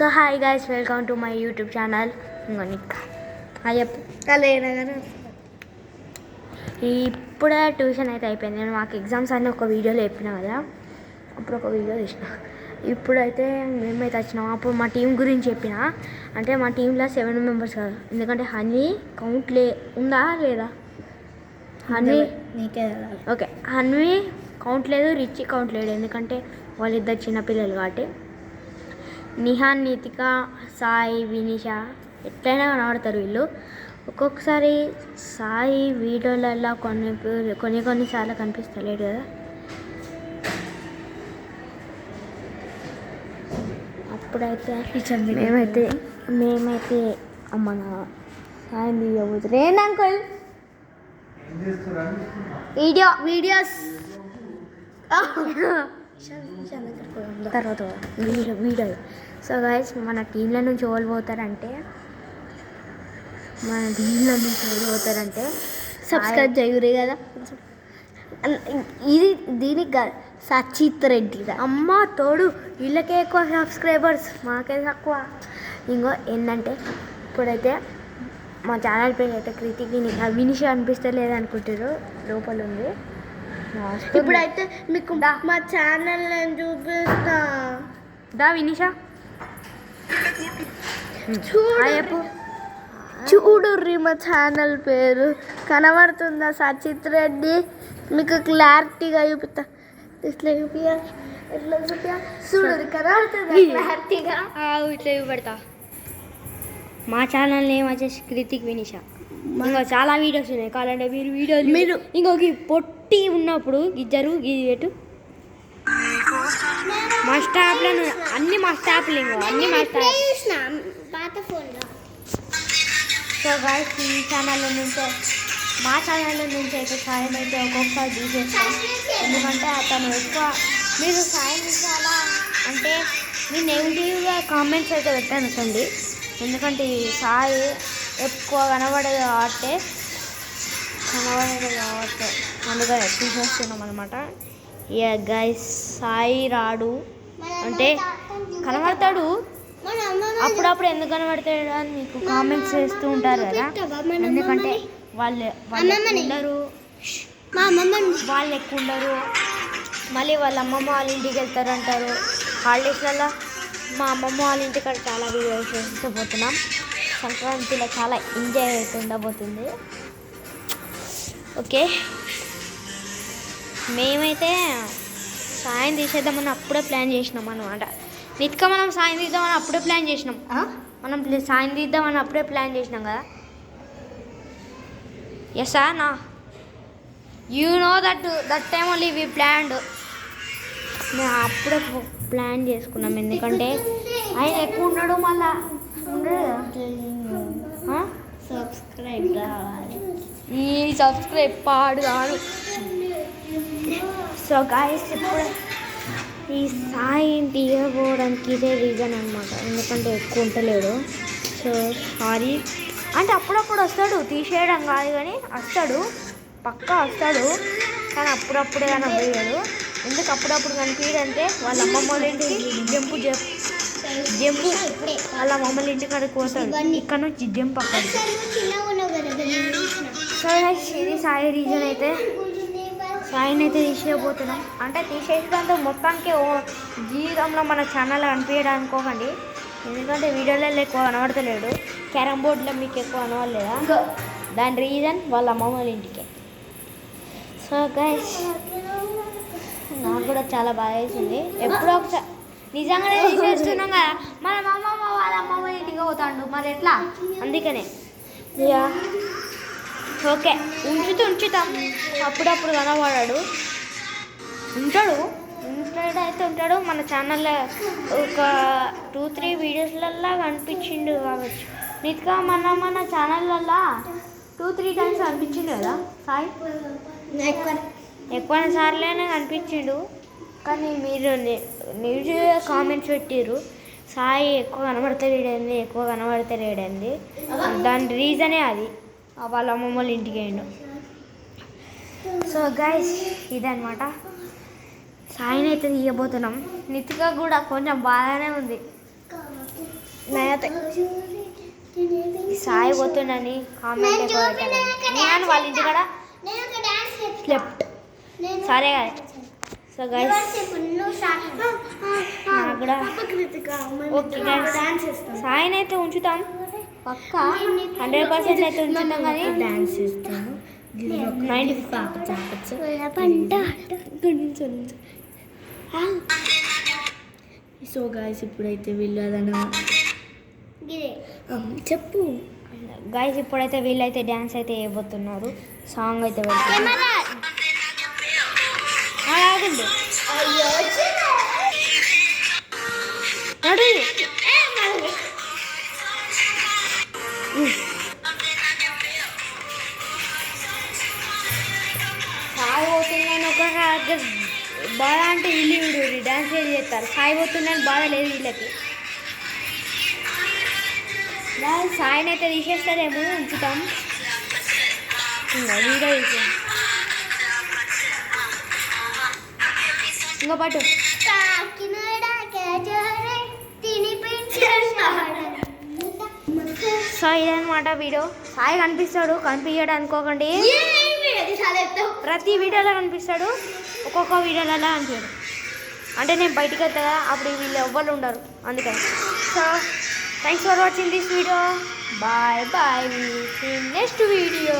So hi guys, welcome to my YouTube channel. ఇంకొనిక్క ఇప్పుడే tuition అయితే అయిపోయింది. నేను మాకు ఎగ్జామ్స్ అన్నీ ఒక వీడియోలో చెప్పిన కదా, అప్పుడు ఒక వీడియో తీసిన. ఇప్పుడైతే మేమైతే వచ్చినాము. అప్పుడు మా టీం గురించి చెప్పిన, అంటే మా టీంలో 7 మెంబర్స్ కదా, ఎందుకంటే హనీ కౌంట్ ఉందా లేదా, హనీ నీకే ఓకే, హన్వి కౌంట్ లేదు, రిచ్ కౌంట్ లేదు, ఎందుకంటే వాళ్ళిద్దరు చిన్నపిల్లలు కాబట్టి. నిహాన్, నితిక, సాయి, వినిష ఎట్లయినా కనబడతారు వీళ్ళు. ఒక్కొక్కసారి సాయి వీడియోలలో కొన్నిసార్లు కనిపిస్తలేడు కదా. అప్పుడైతే మేమైతే మన సాయం తీయబోతుంది. ఏంటి అంకుల్ వీడియోస్ తర్వాత వీడియో. సో గైస్, మన టీంల నుంచి ఎవరు పోతారంటే సబ్స్క్రైబ్ చేయురి కదా. ఇది దీనికి సచిత్ రెడ్డి అమ్మ తోడు, వీళ్ళకే ఎక్కువ సబ్స్క్రైబర్స్, మాకే తక్కువ. ఇంకో ఏంటంటే, ఇప్పుడైతే మా ఛానల్ పేరు అయితే కృతిక్ వినిష అనిపిస్తలేదు అనుకుంటారు, లోపల ఉంది. ఇప్పుడైతే మీకు మా ఛానల్ నేను చూపిస్తా. దా వినిషా, చూడుర్రి మా ఛానల్ పేరు కనబడుతుందా, సచిత్ రెడ్డి. మీకు క్లారిటీగా చూపిస్తా. ఇట్లా చూపియా, ఎట్లా చూపియా, చూడు కనబడుతుందా క్లారిటీగా. ఇట్లా చూపెడతా. మా ఛానల్ నేమ్ వచ్చేసి కృతిక్ వినిష. ఇంకా చాలా వీడియోస్ ఉన్నాయి, కావాలంటే మీరు ఇంకొక పొట్టి ఉన్నప్పుడు ఇద్దరు ఇది పెట్టు. మస్ట్ యాప్లను అన్ని మస్ట్ యాప్లు, ఇంకో అన్ని మస్ట్ పాత ఫోన్లో. సో గైస్, మా ఛానల్ నుంచి అయితే సాయం అయితే ఒక్కొక్కసారి తీసేస్తాం, ఎందుకంటే అతను ఎక్కువ మీరు సాయం చేయాలా అంటే మీరు నెగిటివ్గా కామెంట్స్ అయితే పెట్టనుకోండి, ఎందుకంటే సాయి ఎక్కువ కనబడదు కాబట్టి అందుకని తీసేస్తున్నాం అనమాట. ఇక గైస్, సాయి రాడు అంటే కనబడతాడు అప్పుడప్పుడు, ఎందుకు కనబడతాడు అని మీకు కామెంట్స్ చేస్తూ ఉంటారు కదా, ఎందుకంటే వాళ్ళు ఎక్కువ ఉండరు. మళ్ళీ వాళ్ళ అమ్మమ్మ వాళ్ళ ఇంటికి వెళ్తారంటారు హాలిడేస్లలో. మా అమ్మమ్మ వాళ్ళ ఇంటికాడ చాలా వీడియోస్ చేసిపోతున్నాం. సంక్రాంతిలో చాలా ఎంజాయ్ అయితే ఉండబోతుంది. ఓకే, మేమైతే సాయం తీసేద్దామని అప్పుడే ప్లాన్ చేసినాం అనమాట. నిత్క మనం సాయం తీద్దామని అప్పుడే ప్లాన్ చేసినాం. మనం సాయం తీద్దామని అప్పుడే ప్లాన్ చేసినాం కదా. ఎస్ నా you know that time only we planned. మేము అప్పుడే ప్లాన్ చేసుకున్నాం, ఎందుకంటే ఆయన ఎక్కువ ఉన్నాడు, మళ్ళా సబ్స్క్రైబ్ కావాలి, ఈ సబ్స్క్రైబ్ పాడు కాదు. సో గాయస్, ఇప్పుడు ఈ సాయి తీయకపోవడానికి ఇదే రీజన్ అనమాట, ఎందుకంటే ఎక్కువ ఉంటలేడు. సో సారీ, అంటే అప్పుడప్పుడు వస్తాడు, తీసేయడం కాదు కానీ వస్తాడు, పక్కా వస్తాడు, కానీ అప్పుడప్పుడే కానీ పోయాడు. ఎందుకు అప్పుడప్పుడు కనిపించడంటే వాళ్ళ అమ్మమ్మ వాళ్ళ ఇంటికి జంపు వాళ్ళ అమ్మమ్మల ఇంటికి అక్కడికి పోతాడు, ఇక్కడ నుంచి జంప్ అక్కడ. సో ఇది సాయి రీజన్ అయితే, సాయిని అయితే తీసేయబోతున్నాం. అంటే తీసేసినంత మొత్తానికి జీవితంలో మన ఛానల్ కనిపించడానుకోకండి, ఎందుకంటే వీడియోలలో ఎక్కువ కనబడతలేడు. క్యారమ్ బోర్డులో మీకు ఎక్కువ కనబడలేదా, దాని రీజన్ వాళ్ళ అమ్మమ్మ వాళ్ళ ఇంటికే. సో గైస్, నాకు కూడా చాలా బాగా వేసింది. ఎప్పుడో ఒకసారి నిజంగానే తీసేస్తున్నాం కదా, మన అమ్మమ్మ వాళ్ళ అమ్మమ్మ ఇంటికి పోతాడు, మరి ఎట్లా, అందుకనే. ఓకే, ఉంచుతాం, అప్పుడప్పుడు కనబడాడు, ఉంటాడు. మన ఛానల్లో ఒక 2-3 వీడియోస్లల్లో కనిపించిండు కావచ్చు. నిత్కా మన ఛానళ్ళల్లో 2-3 టైమ్స్ కనిపించిండు కదా సాయి, ఎక్కువ సార్లనే కనిపించిండు. కానీ మీరు నెగిటివ్గా కామెంట్స్ పెట్టిర్రు, సాయి ఎక్కువ కనబడతలేడండి. దాని రీజనే అది, వాళ్ళ అమ్మమ్మ వాళ్ళ ఇంటికి వేయండు. సో గైస్, ఇదనమాట. సాయిని అయితే తీయబోతున్నాం. నితిక కూడా కొంచెం బాగానే ఉంది. సాయి పోతుండని కామెంట్ నేను వాళ్ళ ఇంటికాడ స్లెప్ట్ సరే సో గైస్ నాకు కూడా ఓకే గైస్ సాయిని అయితే ఉంచుతాం పక్క 100% అయితే ఉంచుతాం కానీ డాన్స్ చేస్తాను 95 సో గాయస్ ఇప్పుడైతే వీళ్ళదన్నా చెప్పు గాయస్ ఇప్పుడైతే వీళ్ళైతే డ్యాన్స్ అయితే వేయబోతున్నారు సాంగ్ అయితే ఆగండి సాయి పోతున్నాను ఒక బాధ అంటే వీళ్ళు డ్యాన్స్ చేస్తారు సాయి పోతున్నాను బాధ లేదు వీళ్ళకి సాయిని అయితే తీసేస్తారేమో ఉంచుతాం వీడియో తీసాం ఇంకో పాటు సో ఇదనమాట వీడియో సాయి కనిపిస్తాడు కనిపించాడు అనుకోకండి ప్రతి వీడియోలో కనిపిస్తాడు ఒక్కొక్క వీడియోలలో కనిపించాడు అంటే నేను బయటికి వెళ్తా అప్పుడు వీళ్ళు ఎవ్వరు ఉండరు అందుకని so thanks for watching this video bye bye next video